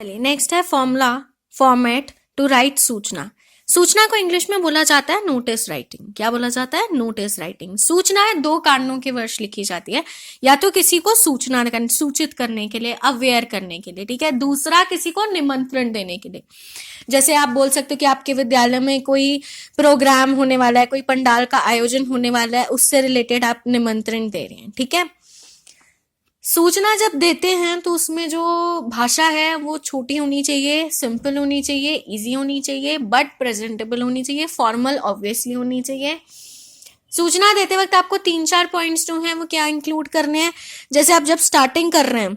चलिए नेक्स्ट है formula format to right सूचना। सूचना को इंग्लिश में बोला जाता है नोटिस राइटिंग। क्या बोला जाता है? Notice writing. सूचना दो कारणों के वर्ष लिखी जाती है, या तो किसी को सूचित करने के लिए, अवेयर करने के लिए, ठीक है। दूसरा किसी को निमंत्रण देने के लिए। जैसे आप बोल सकते हो कि आपके विद्यालय में कोई प्रोग्राम होने वाला है, कोई पंडाल का आयोजन होने वाला है, उससे रिलेटेड आप निमंत्रण दे रहे हैं, ठीक है। सूचना जब देते हैं तो उसमें जो भाषा है वो छोटी होनी चाहिए, सिंपल होनी चाहिए, इजी होनी चाहिए, बट प्रेजेंटेबल होनी चाहिए, फॉर्मल ऑब्वियसली होनी चाहिए। सूचना देते वक्त आपको 3-4 पॉइंट्स जो हैं वो क्या इंक्लूड करने हैं। जैसे आप जब स्टार्टिंग कर रहे हैं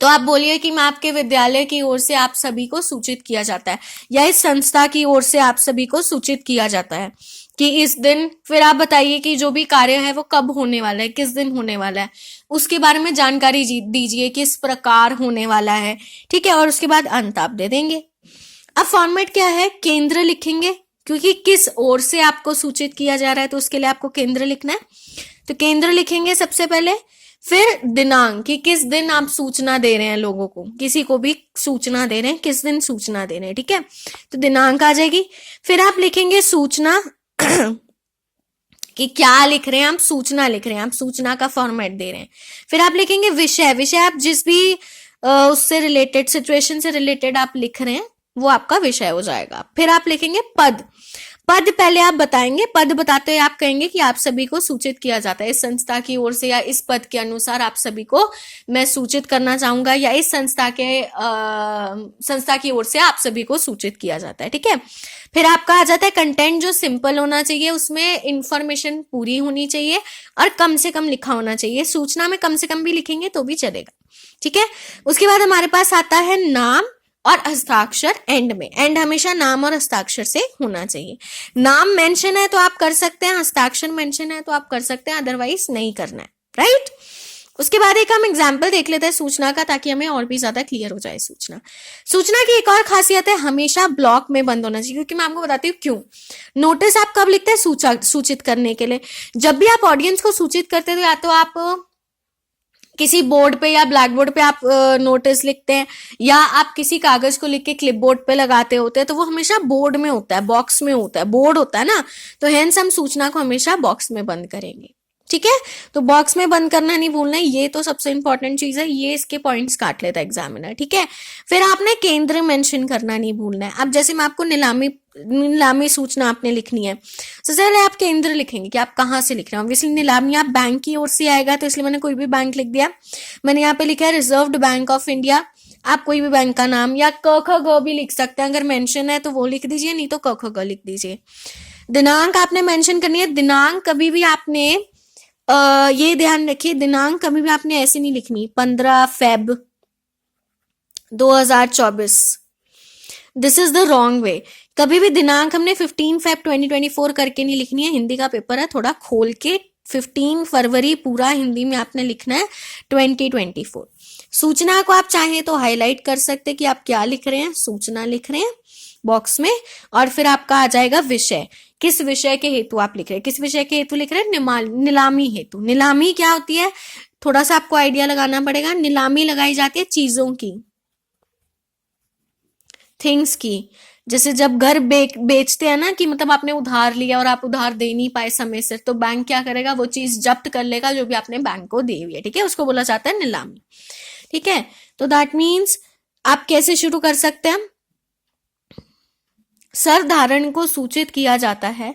तो आप बोलिए कि मैं आपके विद्यालय की ओर से आप सभी को सूचित किया जाता है, या इस संस्था की ओर से आप सभी को सूचित किया जाता है कि इस दिन, फिर आप बताइए कि जो भी कार्य है वो कब होने वाला है, किस दिन होने वाला है, उसके बारे में जानकारी दीजिए, किस प्रकार होने वाला है, ठीक है। और उसके बाद अंत आप दे देंगे। अब फॉर्मेट क्या है? केंद्र लिखेंगे, क्योंकि किस ओर से आपको सूचित किया जा रहा है तो उसके लिए आपको केंद्र लिखना है। तो केंद्र लिखेंगे सबसे पहले, फिर दिनांक कि किस दिन आप सूचना दे रहे हैं लोगों को, किसी को भी सूचना दे रहे हैं, किस दिन सूचना दे रहे हैं, ठीक है। तो दिनांक आ जाएगी। फिर आप लिखेंगे सूचना कि क्या लिख रहे हैं आप? सूचना लिख रहे हैं, आप सूचना का फॉर्मेट दे रहे हैं। फिर आप लिखेंगे विषय। विषय आप जिस भी उससे रिलेटेड, सिचुएशन से रिलेटेड आप लिख रहे हैं वो आपका विषय हो जाएगा। फिर आप लिखेंगे पद। पद पहले आप बताएंगे, पद बताते हुए आप कहेंगे कि आप सभी को सूचित किया जाता है इस संस्था की ओर से, या इस पद के अनुसार आप सभी को मैं सूचित करना चाहूंगा, या इस संस्था की ओर से आप सभी को सूचित किया जाता है, ठीक है। फिर आपका आ जाता है कंटेंट, जो सिंपल होना चाहिए, उसमें इंफॉर्मेशन पूरी होनी चाहिए और कम से कम लिखा होना चाहिए। सूचना में कम से कम भी लिखेंगे तो भी चलेगा, ठीक है। उसके बाद हमारे पास आता है नाम और हस्ताक्षर एंड में। एंड हमेशा नाम और हस्ताक्षर से होना चाहिए। नाम मेंशन है तो आप कर सकते हैं, हस्ताक्षर मेंशन है तो आप कर सकते हैं, अदरवाइज नहीं करना है, राइट। उसके बाद एक हम एग्जाम्पल देख लेते हैं सूचना का, ताकि हमें और भी ज्यादा क्लियर हो जाए सूचना। सूचना की एक और खासियत है, हमेशा ब्लॉक में बंद होना चाहिए, क्योंकि मैं आपको बताती हूँ क्यों। नोटिस आप कब लिखते हैं? सूचित करने के लिए। जब भी आप ऑडियंस को सूचित करते हैं तो या तो आप किसी बोर्ड पे या ब्लैक बोर्ड पे आप नोटिस लिखते हैं, या आप किसी कागज को लिख के क्लिप बोर्ड पे लगाते होते हैं, तो वो हमेशा बोर्ड में होता है, बॉक्स में होता है, बोर्ड होता है ना। तो हेंस हम सूचना को हमेशा बॉक्स में बंद करेंगे, ठीक है। तो बॉक्स में बंद करना नहीं भूलना है, ये तो सबसे इंपॉर्टेंट चीज है, ये इसके पॉइंट्स काट लेता है एग्जामिनर, ठीक है। फिर आपने केंद्र मेंशन करना नहीं भूलना है। अब जैसे मैं आपको नीलामी सूचना आपने लिखनी है, सबसे पहले आप केंद्र लिखेंगे कि आप कहाँ से लिख रहे हैं। ऑब्वियसली नीलामी आप बैंक की ओर से आएगा, तो इसलिए मैंने कोई भी बैंक लिख दिया। मैंने यहाँ पे लिखा है रिजर्व्ड बैंक ऑफ इंडिया। आप कोई भी बैंक का नाम या क ख ग भी लिख सकते हैं, अगर मेंशन है तो वो लिख दीजिए, नहीं तो क ख ग लिख दीजिए। दिनांक आपने मेंशन करनी है। दिनांक कभी भी आपने ये ध्यान रखिए, दिनांक कभी भी आपने ऐसे नहीं लिखनी 15 Feb 2024, this is the wrong way. कभी भी दिनांक हमने 15 फेब 2024 करके नहीं लिखनी है। हिंदी का पेपर है, थोड़ा खोल के 15 फरवरी पूरा हिंदी में आपने लिखना है 2024। सूचना को आप चाहें तो हाईलाइट कर सकते हैं कि आप क्या लिख रहे हैं, सूचना लिख रहे हैं बॉक्स में। और फिर आपका आ जाएगा विषय, किस विषय के हेतु आप लिख रहे हैं, किस विषय के हेतु लिख रहे हैं? नीलामी हेतु। नीलामी क्या होती है, थोड़ा सा आपको आइडिया लगाना पड़ेगा। नीलामी लगाई जाती है चीजों की, थिंग्स की। जैसे जब घर बेचते हैं ना, कि मतलब आपने उधार लिया और आप उधार दे नहीं पाए समय से, तो बैंक क्या करेगा, वो चीज जब्त कर लेगा जो भी आपने बैंक को दी हुई है, ठीक है। उसको बोला जाता है नीलामी, ठीक है। तो दैट मीन्स आप कैसे शुरू कर सकते हैं? सरधारण को सूचित किया जाता है।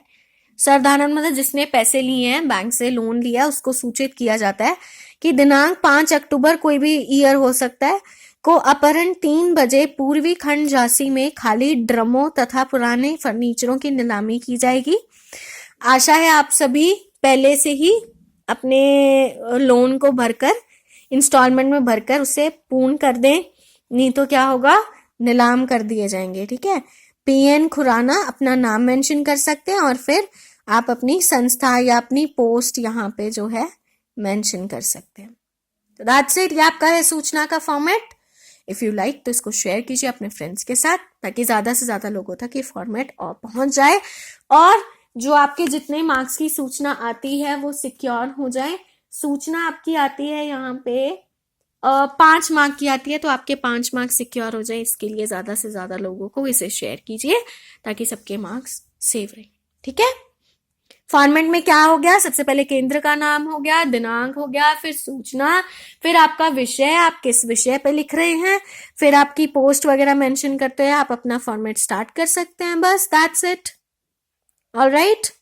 सरधारण मतलब जिसने पैसे लिए हैं, बैंक से लोन लिया, उसको सूचित किया जाता है कि दिनांक 5 अक्टूबर, कोई भी ईयर हो सकता है, को अपराह्न 3 बजे पूर्वी खंड झांसी में खाली ड्रमों तथा पुराने फर्नीचरों की नीलामी की जाएगी। आशा है आप सभी पहले से ही अपने लोन को भरकर, इंस्टॉलमेंट में भरकर उसे पूर्ण कर दें, नहीं तो क्या होगा, नीलाम कर दिए जाएंगे, ठीक है। पीएन खुराना अपना नाम मेंशन कर सकते हैं, और फिर आप अपनी संस्था या अपनी पोस्ट यहाँ पे जो है मेंशन कर सकते हैं। तो दैट्स इट, ये आपका है सूचना का फॉर्मेट। इफ यू लाइक तो इसको शेयर कीजिए अपने फ्रेंड्स के साथ, ताकि ज्यादा से ज्यादा लोगों तक ये फॉर्मेट और पहुंच जाए, और जो आपके जितने मार्क्स की सूचना आती है वो सिक्योर हो जाए। सूचना आपकी आती है यहाँ पे 5 मार्क की आती है, तो आपके 5 मार्क्स सिक्योर हो जाए, इसके लिए ज्यादा से ज्यादा लोगों को इसे शेयर कीजिए ताकि सबके मार्क्स सेव रहे। ठीक है। फॉर्मेट में क्या हो गया, सबसे पहले केंद्र का नाम हो गया, दिनांक हो गया, फिर सूचना, फिर आपका विषय, आप किस विषय पे लिख रहे हैं, फिर आपकी पोस्ट वगैरह मेंशन करते हैं, आप अपना फॉर्मेट स्टार्ट कर सकते हैं। बस दैट्स इट। ऑलराइट।